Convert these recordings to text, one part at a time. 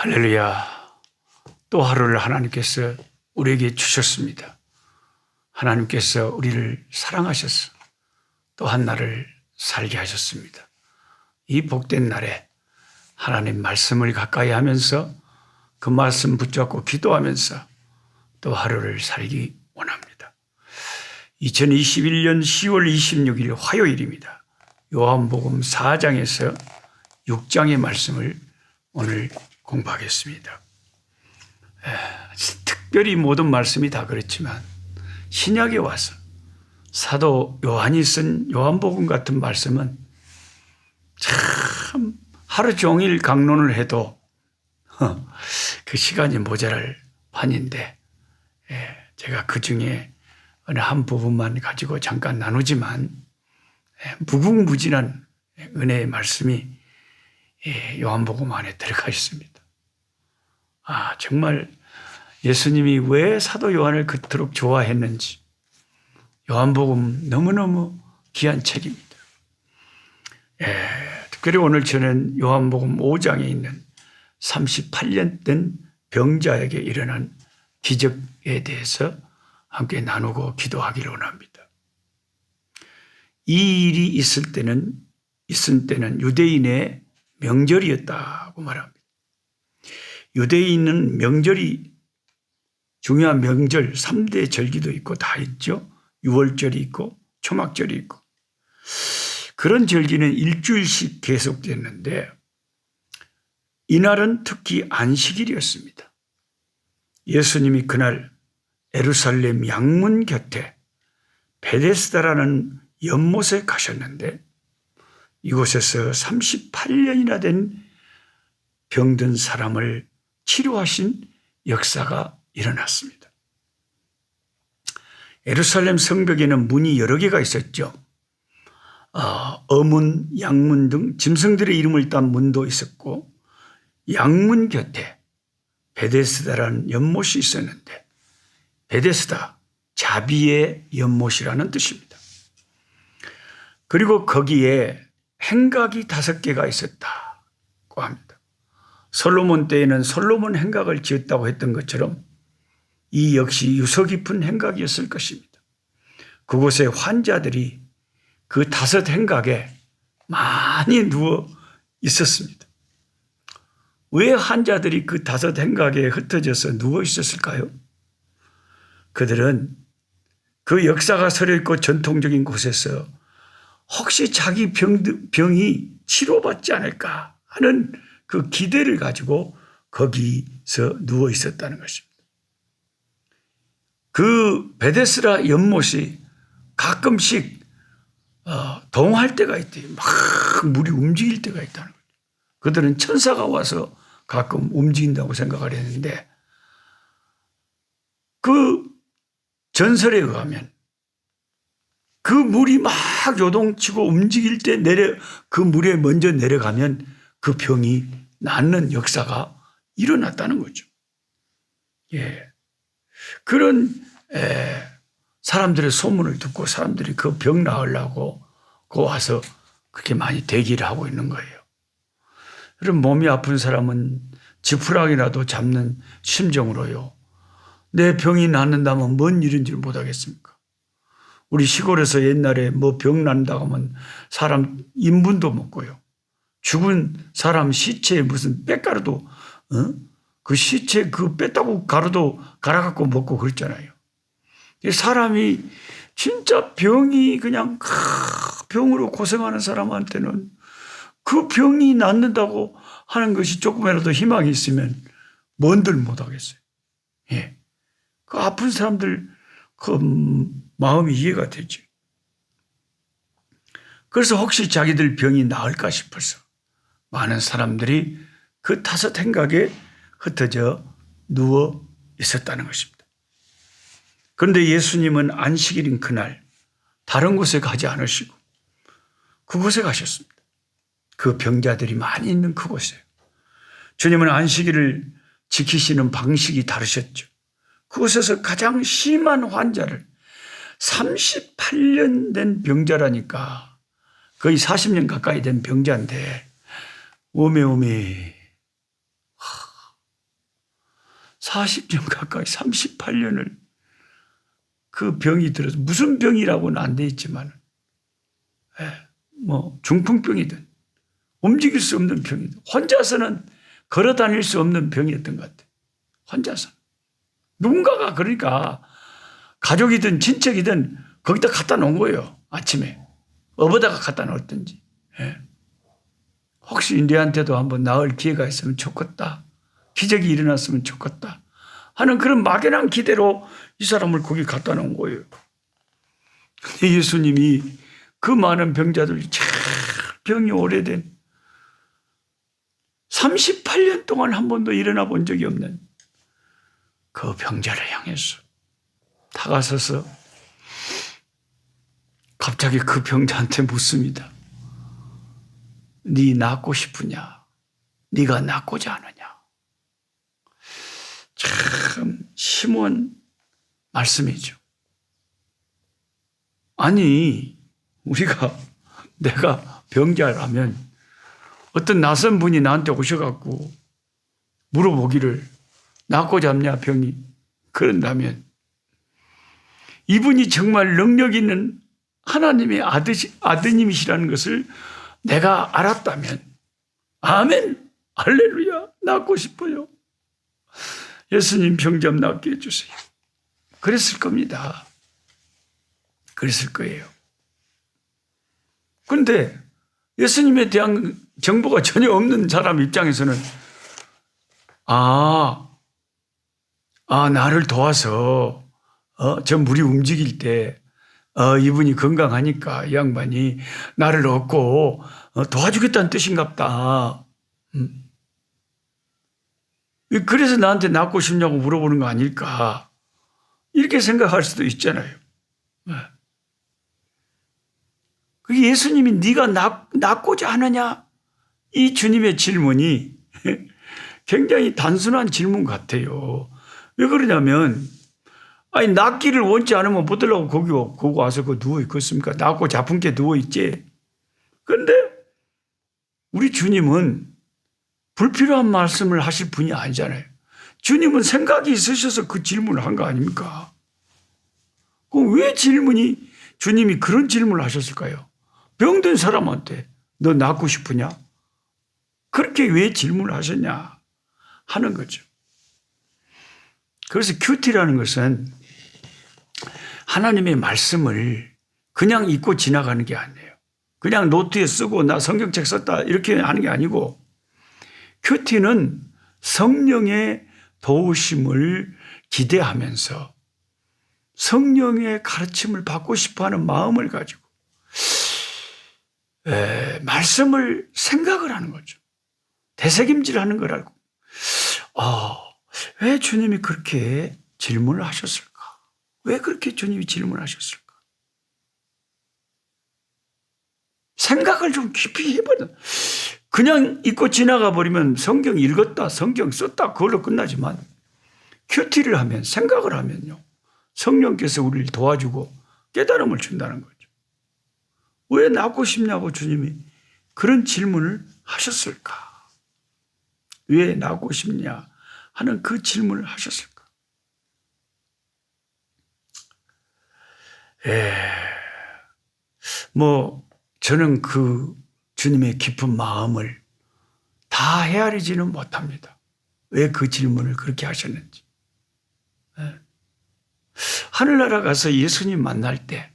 할렐루야. 또 하루를 하나님께서 우리에게 주셨습니다. 하나님께서 우리를 사랑하셔서 또 한 날을 살게 하셨습니다. 이 복된 날에 하나님 말씀을 가까이 하면서 그 말씀 붙잡고 기도하면서 또 하루를 살기 원합니다. 2021년 10월 26일 화요일입니다. 요한복음 4장에서 6장의 말씀을 오늘 공부하겠습니다. 특별히 모든 말씀이 다 그렇지만 신약에 와서 사도 요한이 쓴 요한복음 같은 말씀은 참 하루 종일 강론을 해도 그 시간이 모자랄 판인데 제가 그 중에 어느 한 부분만 가지고 잠깐 나누지만 무궁무진한 은혜의 말씀이 요한복음 안에 들어가 있습니다. 정말 예수님이 왜 사도 요한을 그토록 좋아했는지 요한복음 너무너무 귀한 책입니다. 특별히 오늘 저는 요한복음 5장에 있는 38년 된 병자에게 일어난 기적에 대해서 함께 나누고 기도하기를 원합니다. 이 일이 있을 때는 유대인의 명절이었다고 말합니다. 유대인은 명절이 중요한 명절 3대 절기도 있고 다 있죠. 유월절이 있고 초막절이 있고 그런 절기는 일주일씩 계속됐는데 이날은 특히 안식일이었습니다. 예수님이 그날 예루살렘 양문 곁에 베데스다라는 연못에 가셨는데 이곳에서 38년이나 된 병든 사람을 치료하신 역사가 일어났습니다. 예루살렘 성벽에는 문이 여러 개가 있었죠. 어문, 양문 등 짐승들의 이름을 딴 문도 있었고 양문 곁에 베데스다라는 연못이 있었는데 베데스다, 자비의 연못이라는 뜻입니다. 그리고 거기에 행각이 5개가 있었다고 합니다. 솔로몬 때에는 솔로몬 행각을 지었다고 했던 것처럼 이 역시 유서 깊은 행각이었을 것입니다. 그곳에 환자들이 그 5 행각에 많이 누워 있었습니다. 왜 환자들이 그 5 행각에 흩어져서 누워 있었을까요? 그들은 그 역사가 서려있고 전통적인 곳에서 혹시 자기 병이 치료받지 않을까 하는 그 기대를 가지고 거기서 누워 있었다는 것입니다. 그 베데스다 연못이 가끔씩 동할 때가 있대요. 막 물이 움직일 때가 있다는 거죠. 그들은 천사가 와서 가끔 움직인다고 생각을 했는데 그 전설에 의하면 그 물이 막 요동치고 움직일 때 그 물에 먼저 내려가면 그 병이 낫는 역사가 일어났다는 거죠. 그런 사람들의 소문을 듣고 사람들이 그 병 나으려고 그 와서 그렇게 많이 대기를 하고 있는 거예요. 그럼 몸이 아픈 사람은 지푸라기라도 잡는 심정으로요. 내 병이 낫는다면 뭔 일인지 못하겠습니까? 우리 시골에서 옛날에 뭐 병 난다고 하면 사람 인분도 먹고요. 죽은 사람 시체에 무슨 뼈가루도 그 시체 그 뼈다구 가루도 갈아갖고 먹고 그랬잖아요. 사람이 진짜 병이 그냥 병으로 고생하는 사람한테는 그 병이 낫는다고 하는 것이 조금이라도 희망이 있으면 뭔들 못하겠어요. 그 아픈 사람들 그 마음이 이해가 되죠. 그래서 혹시 자기들 병이 나을까 싶어서 많은 사람들이 그 5 행각에 흩어져 누워 있었다는 것입니다. 그런데 예수님은 안식일인 그날 다른 곳에 가지 않으시고 그곳에 가셨습니다. 그 병자들이 많이 있는 그곳에. 주님은 안식일을 지키시는 방식이 다르셨죠. 그곳에서 가장 심한 환자를 38년 된 병자라니까 거의 40년 가까이 된 병자인데 오메 40년 가까이 38년을 그 병이 들어서 무슨 병이라고는 안 돼 있지만 뭐 중풍병이든 움직일 수 없는 병이든 혼자서는 걸어 다닐 수 없는 병이었던 것 같아요. 혼자서. 누군가가 그러니까 가족이든 친척이든 거기다 갖다 놓은 거예요. 아침에. 업어다가 갖다 놓았든지. 혹시 내한테도 한번 나을 기회가 있으면 좋겠다. 기적이 일어났으면 좋겠다. 하는 그런 막연한 기대로 이 사람을 거기 갖다 놓은 거예요. 근데 예수님이 그 많은 병자들이 참 병이 오래된 38년 동안 한 번도 일어나 본 적이 없는 그 병자를 향해서 다가서서 갑자기 그 병자한테 묻습니다. 네 낫고 싶으냐? 네가 낫고자 하느냐? 참 심오한 말씀이죠. 아니 내가 병자라면 어떤 낯선 분이 나한테 오셔갖고 물어보기를 낫고자 하냐 병이 그런다면 이분이 정말 능력 있는 하나님의 아드님이시라는 것을 내가 알았다면 아멘 할렐루야 낫고 싶어요. 예수님 병 좀 낫게 해주세요. 그랬을 겁니다. 그랬을 거예요. 그런데 예수님에 대한 정보가 전혀 없는 사람 입장에서는 나를 도와서 저 물이 움직일 때 이분이 건강하니까 이 양반이 나를 얻고 도와주겠다는 뜻인갑다. 그래서 나한테 낫고 싶냐고 물어보는 거 아닐까 이렇게 생각할 수도 있잖아요. 그게 예수님이 네가 낫고자 하느냐 이 주님의 질문이 굉장히 단순한 질문 같아요. 왜 그러냐면 낫기를 원치 않으면 못 들라고 거기 와서 누워 있겠습니까? 낫고 자푼 게 누워 있지. 그런데 우리 주님은 불필요한 말씀을 하실 분이 아니잖아요. 주님은 생각이 있으셔서 그 질문을 한 거 아닙니까? 그럼 왜 주님이 그런 질문을 하셨을까요? 병든 사람한테 너 낫고 싶으냐? 그렇게 왜 질문을 하셨냐 하는 거죠. 그래서 큐티라는 것은 하나님의 말씀을 그냥 읽고 지나가는 게 아니에요. 그냥 노트에 쓰고 나 성경책 썼다 이렇게 하는 게 아니고 큐티는 성령의 도우심을 기대하면서 성령의 가르침을 받고 싶어하는 마음을 가지고 말씀을 생각을 하는 거죠. 되새김질하는 거라고. 왜 주님이 그렇게 질문을 하셨을까? 왜 그렇게 주님이 질문을 하셨을까? 생각을 좀 깊이 해버려. 그냥 읽고 지나가 버리면 성경 읽었다, 성경 썼다 그걸로 끝나지만 큐티를 하면 생각을 하면요. 성령께서 우리를 도와주고 깨달음을 준다는 거죠. 왜 낫고 싶냐고 주님이 그런 질문을 하셨을까? 왜 낫고 싶냐 하는 그 질문을 하셨을까? 저는 그 주님의 깊은 마음을 다 헤아리지는 못합니다. 왜 그 질문을 그렇게 하셨는지. 하늘나라 가서 예수님 만날 때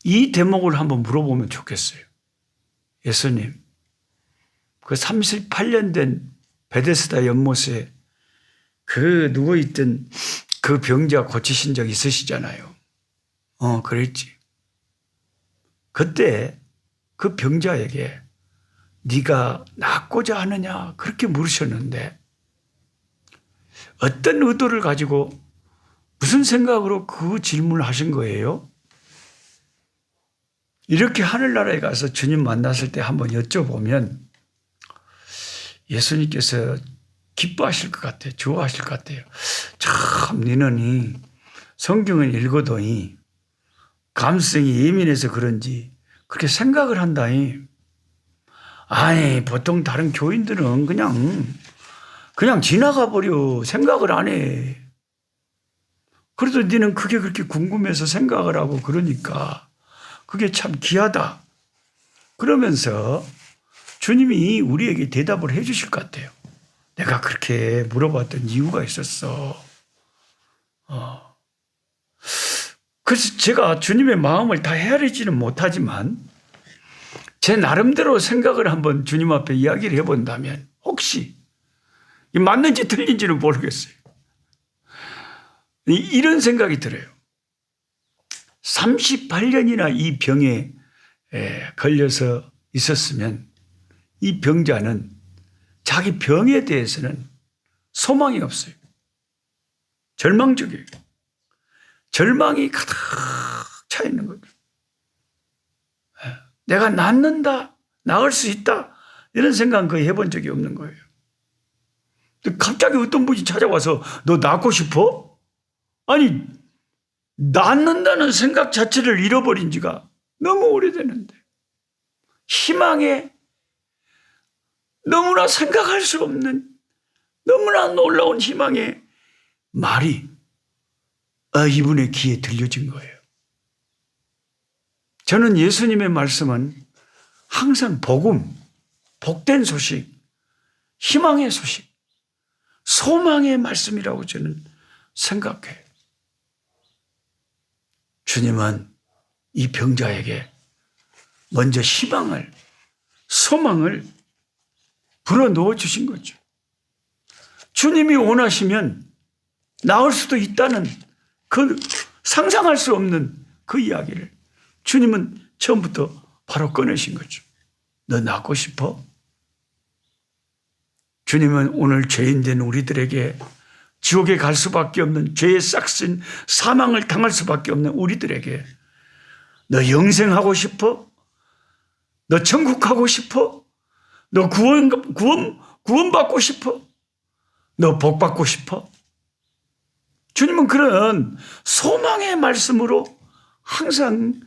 이 대목을 한번 물어보면 좋겠어요. 예수님, 그 38년 된 베데스다 연못에 그 누워있던 그 병자 고치신 적 있으시잖아요. 그랬지. 그때 그 병자에게 네가 낫고자 하느냐 그렇게 물으셨는데 어떤 의도를 가지고 무슨 생각으로 그 질문을 하신 거예요? 이렇게 하늘나라에 가서 주님 만났을 때 한번 여쭤보면 예수님께서 기뻐하실 것 같아요. 좋아하실 것 같아요. 참 너는 성경을 읽어도니 감성이 예민해서 그런지 그렇게 생각을 한다니. 아니 보통 다른 교인들은 그냥 그냥 지나가 버려. 생각을 안 해. 그래도 너는 그게 그렇게 궁금해서 생각을 하고 그러니까 그게 참 귀하다. 그러면서 주님이 우리에게 대답을 해 주실 것 같아요. 내가 그렇게 물어봤던 이유가 있었어. 그래서 제가 주님의 마음을 다 헤아리지는 못하지만 제 나름대로 생각을 한번 주님 앞에 이야기를 해본다면 혹시 맞는지 틀린지는 모르겠어요. 이런 생각이 들어요. 38년이나 이 병에 걸려서 있었으면 이 병자는 자기 병에 대해서는 소망이 없어요. 절망적이에요. 절망이 가득 차 있는 거죠. 내가 낫는다, 나을 수 있다 이런 생각은 거의 해본 적이 없는 거예요. 갑자기 어떤 분이 찾아와서 너 낫고 싶어? 아니 낫는다는 생각 자체를 잃어버린 지가 너무 오래되는데 희망에 너무나 생각할 수 없는 너무나 놀라운 희망의 말이 이분의 귀에 들려진 거예요. 저는 예수님의 말씀은 항상 복음, 복된 소식, 희망의 소식, 소망의 말씀이라고 저는 생각해요. 주님은 이 병자에게 먼저 희망을, 소망을 불어넣어 주신 거죠. 주님이 원하시면 나을 수도 있다는 그 상상할 수 없는 그 이야기를 주님은 처음부터 바로 꺼내신 거죠. 너 낫고 싶어? 주님은 오늘 죄인된 우리들에게 지옥에 갈 수밖에 없는 죄의 싹슨 사망을 당할 수밖에 없는 우리들에게 너 영생하고 싶어? 너 천국 가고 싶어? 너 구원받고 싶어? 너 복받고 싶어? 주님은 그런 소망의 말씀으로 항상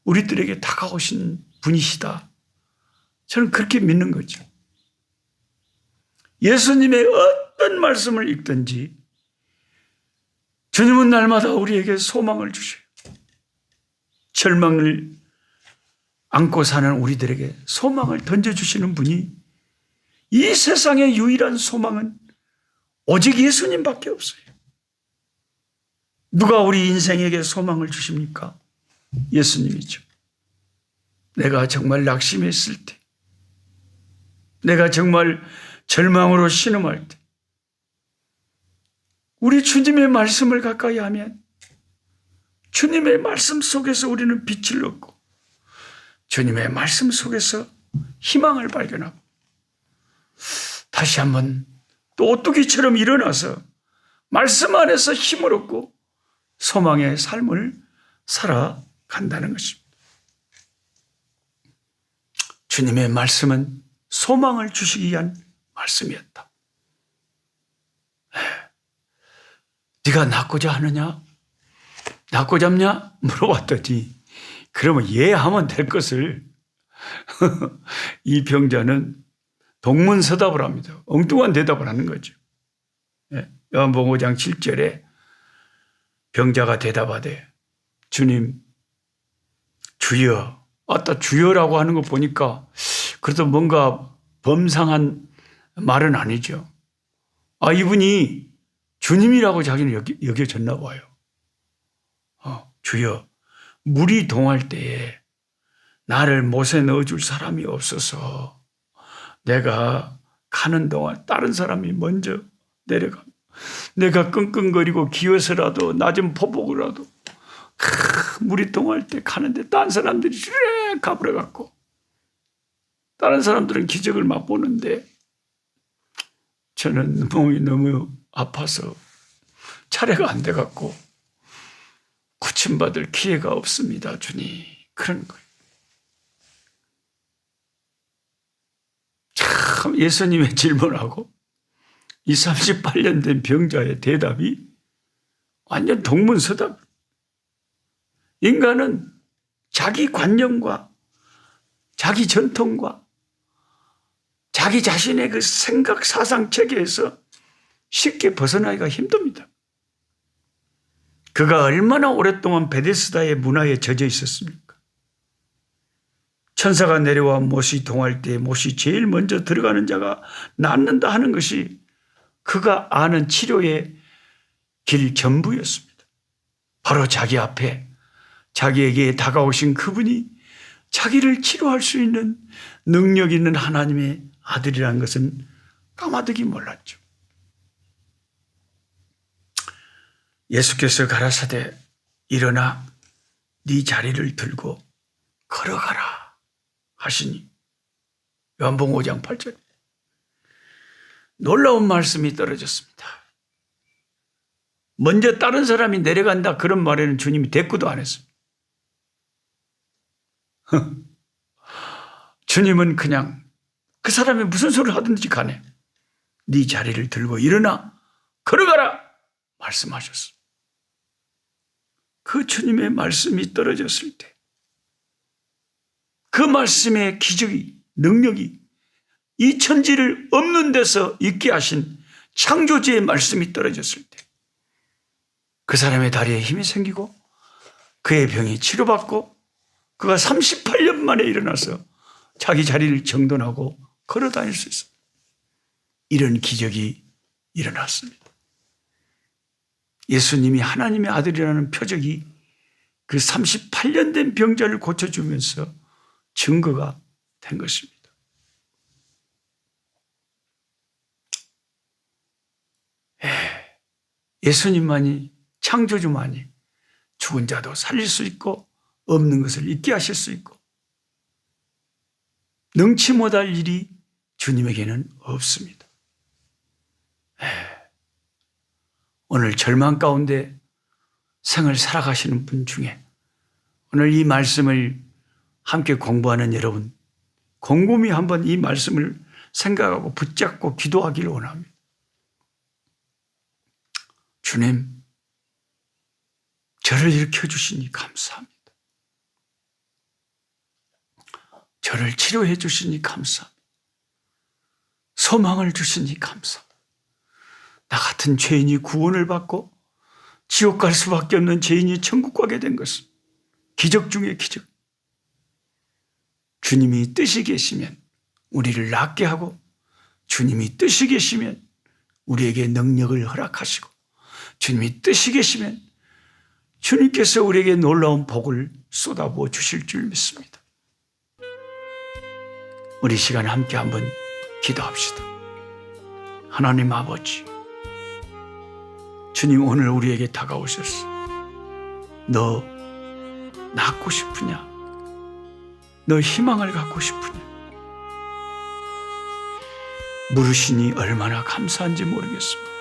우리들에게 다가오신 분이시다. 저는 그렇게 믿는 거죠. 예수님의 어떤 말씀을 읽든지 주님은 날마다 우리에게 소망을 주셔요. 절망을 안고 사는 우리들에게 소망을 던져주시는 분이 이 세상의 유일한 소망은 오직 예수님밖에 없어요. 누가 우리 인생에게 소망을 주십니까? 예수님이죠. 내가 정말 낙심했을 때, 내가 정말 절망으로 신음할 때, 우리 주님의 말씀을 가까이 하면 주님의 말씀 속에서 우리는 빛을 얻고 주님의 말씀 속에서 희망을 발견하고 다시 한번 또 오뚜기처럼 일어나서 말씀 안에서 힘을 얻고 소망의 삶을 살아간다는 것입니다. 주님의 말씀은 소망을 주시기 위한 말씀이었다. 네가 낫고자 하느냐? 낫고자 하냐? 물어봤더니 그러면 예 하면 될 것을 이 병자는 동문서답을 합니다. 엉뚱한 대답을 하는 거죠. 요한복음 5장 7절에 병자가 대답하되 주님, 주여. 아따 주여라고 하는 거 보니까 그래도 뭔가 범상한 말은 아니죠. 이분이 주님이라고 자기는 여겨졌나 봐요. 주여, 물이 동할 때에 나를 못에 넣어줄 사람이 없어서 내가 가는 동안 다른 사람이 먼저 내려가. 내가 끙끙거리고 기어서라도 낮은 포복이라도 물이 동할 때 가는데 다른 사람들이 쭉 가버려갖고 다른 사람들은 기적을 맛보는데 저는 몸이 너무 아파서 차례가 안 돼갖고 고침받을 기회가 없습니다, 주님. 그런 거예요. 참 예수님의 질문하고 이 38년 된 병자의 대답이 완전 동문서답. 인간은 자기 관념과 자기 전통과 자기 자신의 그 생각 사상 체계에서 쉽게 벗어나기가 힘듭니다. 그가 얼마나 오랫동안 베데스다의 문화에 젖어 있었습니까? 천사가 내려와 못이 동할 때 못이 제일 먼저 들어가는 자가 낫는다 하는 것이 그가 아는 치료의 길 전부였습니다. 바로 자기 앞에 자기에게 다가오신 그분이 자기를 치료할 수 있는 능력 있는 하나님의 아들이라는 것은 까마득히 몰랐죠. 예수께서 가라사대 일어나 네 자리를 들고 걸어가라 하시니 요한복음 5장 8절 놀라운 말씀이 떨어졌습니다. 먼저 다른 사람이 내려간다 그런 말에는 주님이 대꾸도 안 했습니다. 주님은 그냥 그 사람이 무슨 소리를 하든지 간에 네 자리를 들고 일어나 걸어가라 말씀하셨습니다. 그 주님의 말씀이 떨어졌을 때 그 말씀의 기적이 능력이 이 천지를 없는 데서 있게 하신 창조주의 말씀이 떨어졌을 때 그 사람의 다리에 힘이 생기고 그의 병이 치료받고 그가 38년 만에 일어나서 자기 자리를 정돈하고 걸어 다닐 수 있어요. 이런 기적이 일어났습니다. 예수님이 하나님의 아들이라는 표적이 그 38년 된 병자를 고쳐주면서 증거가 된 것입니다. 예수님만이 창조주만이 죽은 자도 살릴 수 있고 없는 것을 있게 하실 수 있고 능치 못할 일이 주님에게는 없습니다. 오늘 절망 가운데 생을 살아가시는 분 중에 오늘 이 말씀을 함께 공부하는 여러분 곰곰이 한번 이 말씀을 생각하고 붙잡고 기도하기를 원합니다. 주님, 저를 일으켜주시니 감사합니다. 저를 치료해 주시니 감사합니다. 소망을 주시니 감사합니다. 나 같은 죄인이 구원을 받고 지옥 갈 수밖에 없는 죄인이 천국 가게 된 것은 기적 중의 기적. 주님이 뜻이 계시면 우리를 낫게 하고 주님이 뜻이 계시면 우리에게 능력을 허락하시고 주님이 뜻이 계시면 주님께서 우리에게 놀라운 복을 쏟아부어 주실 줄 믿습니다. 우리 시간 함께 한번 기도합시다. 하나님 아버지, 주님 오늘 우리에게 다가오셨어. 너 낫고 싶으냐? 너 희망을 갖고 싶으냐? 물으시니 얼마나 감사한지 모르겠습니다.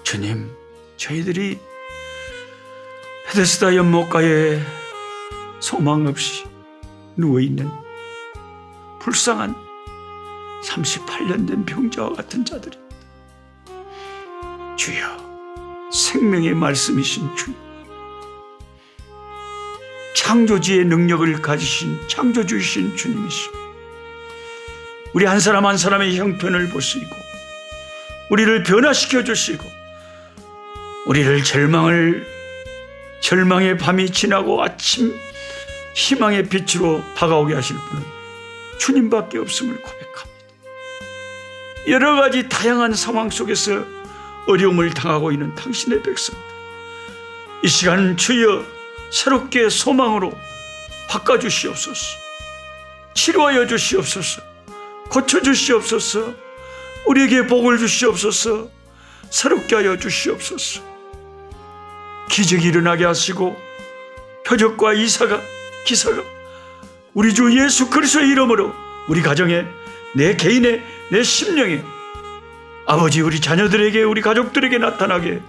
주님, 저희들이 베데스다 연못가에 소망 없이 누워있는 불쌍한 38년 된 병자와 같은 자들입니다. 주여, 생명의 말씀이신 주님, 창조주의 능력을 가지신 창조주이신 주님이시오. 우리 한 사람 한 사람의 형편을 보시고 우리를 변화시켜 주시고 우리를 절망의 밤이 지나고 아침 희망의 빛으로 다가오게 하실 분은 주님밖에 없음을 고백합니다. 여러 가지 다양한 상황 속에서 어려움을 당하고 있는 당신의 백성들, 이 시간 주여 새롭게 소망으로 바꿔주시옵소서. 치료하여 주시옵소서. 고쳐주시옵소서. 우리에게 복을 주시옵소서. 새롭게 하여 주시옵소서. 기적이 일어나게 하시고 표적과 기사가 우리 주 예수 그리스도의 이름으로 우리 가정에, 내 개인의, 내 심령에, 아버지 우리 자녀들에게, 우리 가족들에게 나타나게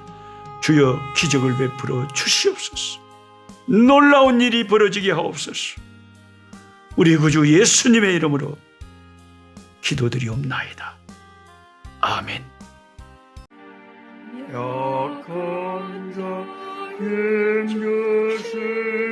주여 기적을 베풀어 주시옵소서. 놀라운 일이 벌어지게 하옵소서. 우리 구주 예수님의 이름으로 기도드리옵나이다. 아멘. 약한 자의 것을